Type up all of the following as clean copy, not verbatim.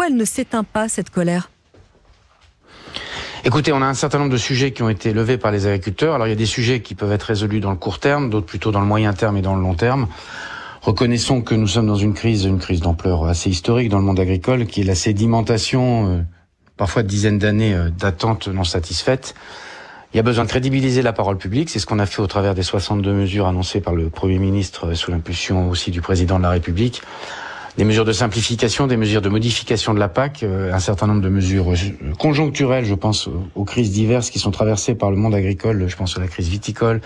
pourquoi elle ne s'éteint pas, cette colère ? Écoutez, on a un certain nombre de sujets qui ont été levés par les agriculteurs. Alors il y a des sujets qui peuvent être résolus dans le court terme, d'autres plutôt dans le moyen terme et dans le long terme. Reconnaissons que nous sommes dans une crise d'ampleur assez historique dans le monde agricole, qui est la sédimentation, parfois de dizaines d'années d'attentes non satisfaites. Il y a besoin de crédibiliser la parole publique, c'est ce qu'on a fait au travers des 62 mesures annoncées par le Premier ministre sous l'impulsion aussi du Président de la République. Des mesures de simplification, des mesures de modification de la PAC, un certain nombre de mesures conjoncturelles, je pense aux crises diverses qui sont traversées par le monde agricole, je pense à la crise viticole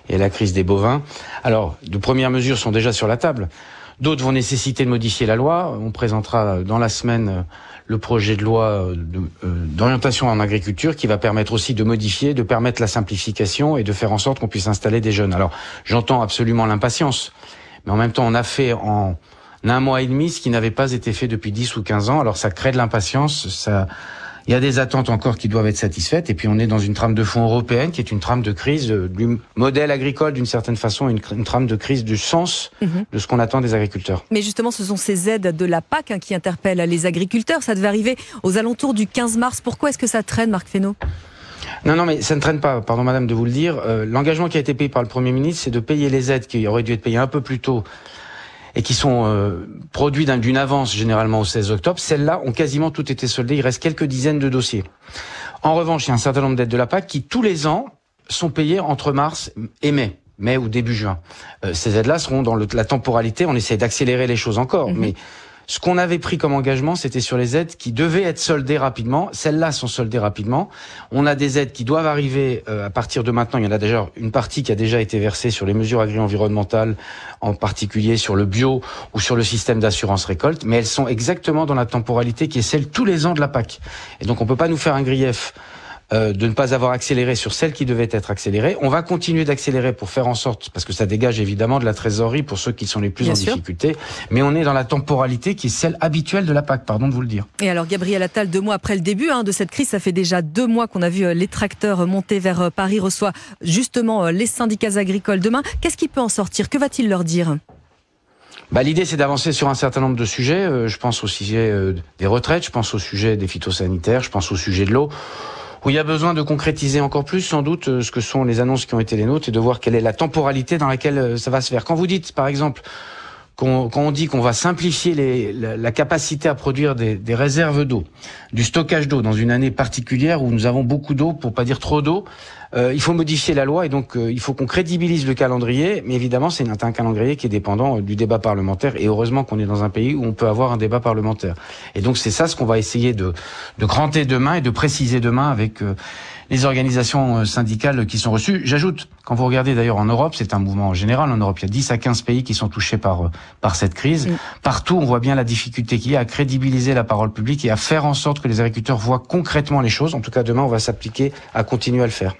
et à la crise des bovins. Alors, de premières mesures sont déjà sur la table. D'autres vont nécessiter de modifier la loi. On présentera dans la semaine le projet de loi d'orientation en agriculture qui va permettre aussi de modifier, de permettre la simplification et de faire en sorte qu'on puisse installer des jeunes. Alors, j'entends absolument l'impatience, mais en même temps, on a fait en un mois et demi ce qui n'avait pas été fait depuis 10 ou 15 ans. Alors, ça crée de l'impatience, il y a des attentes encore qui doivent être satisfaites. Et puis, on est dans une trame de fond européenne qui est une trame de crise du modèle agricole d'une certaine façon, une trame de crise du sens de ce qu'on attend des agriculteurs. Mais justement, ce sont ces aides de la PAC qui interpellent les agriculteurs. Ça devait arriver aux alentours du 15 mars. Pourquoi est-ce que ça traîne, Marc Fesneau ? Non, mais ça ne traîne pas, pardon madame de vous le dire. L'engagement qui a été payé par le Premier ministre, c'est de payer les aides qui auraient dû être payées un peu plus tôt et qui sont produits d'une avance généralement au 16 octobre. Celles-là ont quasiment toutes été soldées. Il reste quelques dizaines de dossiers. En revanche, il y a un certain nombre d'aides de la PAC qui, tous les ans, sont payées entre mars et mai ou début juin. Ces aides-là seront dans la temporalité. On essaie d'accélérer les choses encore, mais ce qu'on avait pris comme engagement, c'était sur les aides qui devaient être soldées rapidement. Celles-là sont soldées rapidement. On a des aides qui doivent arriver à partir de maintenant. Il y en a déjà une partie qui a déjà été versée sur les mesures agri-environnementales, en particulier sur le bio ou sur le système d'assurance récolte. Mais elles sont exactement dans la temporalité qui est celle tous les ans de la PAC. Et donc on peut pas nous faire un grief de ne pas avoir accéléré sur celles qui devaient être accélérées. On va continuer d'accélérer pour faire en sorte, parce que ça dégage évidemment de la trésorerie pour ceux qui sont les plus en difficulté, mais on est dans la temporalité qui est celle habituelle de la PAC, pardon de vous le dire. Et alors Gabriel Attal, 2 mois après le début de cette crise, ça fait déjà 2 mois qu'on a vu les tracteurs monter vers Paris, reçoit justement les syndicats agricoles demain. Qu'est-ce qui peut en sortir ? Que va-t-il leur dire ? L'idée, c'est d'avancer sur un certain nombre de sujets. Je pense au sujet des retraites, je pense au sujet des phytosanitaires, je pense au sujet de l'eau, où il y a besoin de concrétiser encore plus, sans doute, ce que sont les annonces qui ont été les nôtres et de voir quelle est la temporalité dans laquelle ça va se faire. Quand vous dites, par exemple, quand on dit qu'on va simplifier la capacité à produire des réserves d'eau, du stockage d'eau dans une année particulière où nous avons beaucoup d'eau, pour pas dire trop d'eau, il faut modifier la loi et donc il faut qu'on crédibilise le calendrier, mais évidemment c'est un calendrier qui est dépendant du débat parlementaire et heureusement qu'on est dans un pays où on peut avoir un débat parlementaire. Et donc c'est ça ce qu'on va essayer de cranter demain et de préciser demain avec les organisations syndicales qui sont reçues. J'ajoute, quand vous regardez d'ailleurs en Europe, c'est un mouvement général, en Europe il y a 10 à 15 pays qui sont touchés par cette crise. Partout on voit bien la difficulté qu'il y a à crédibiliser la parole publique et à faire en sorte que les agriculteurs voient concrètement les choses. En tout cas demain on va s'appliquer à continuer à le faire.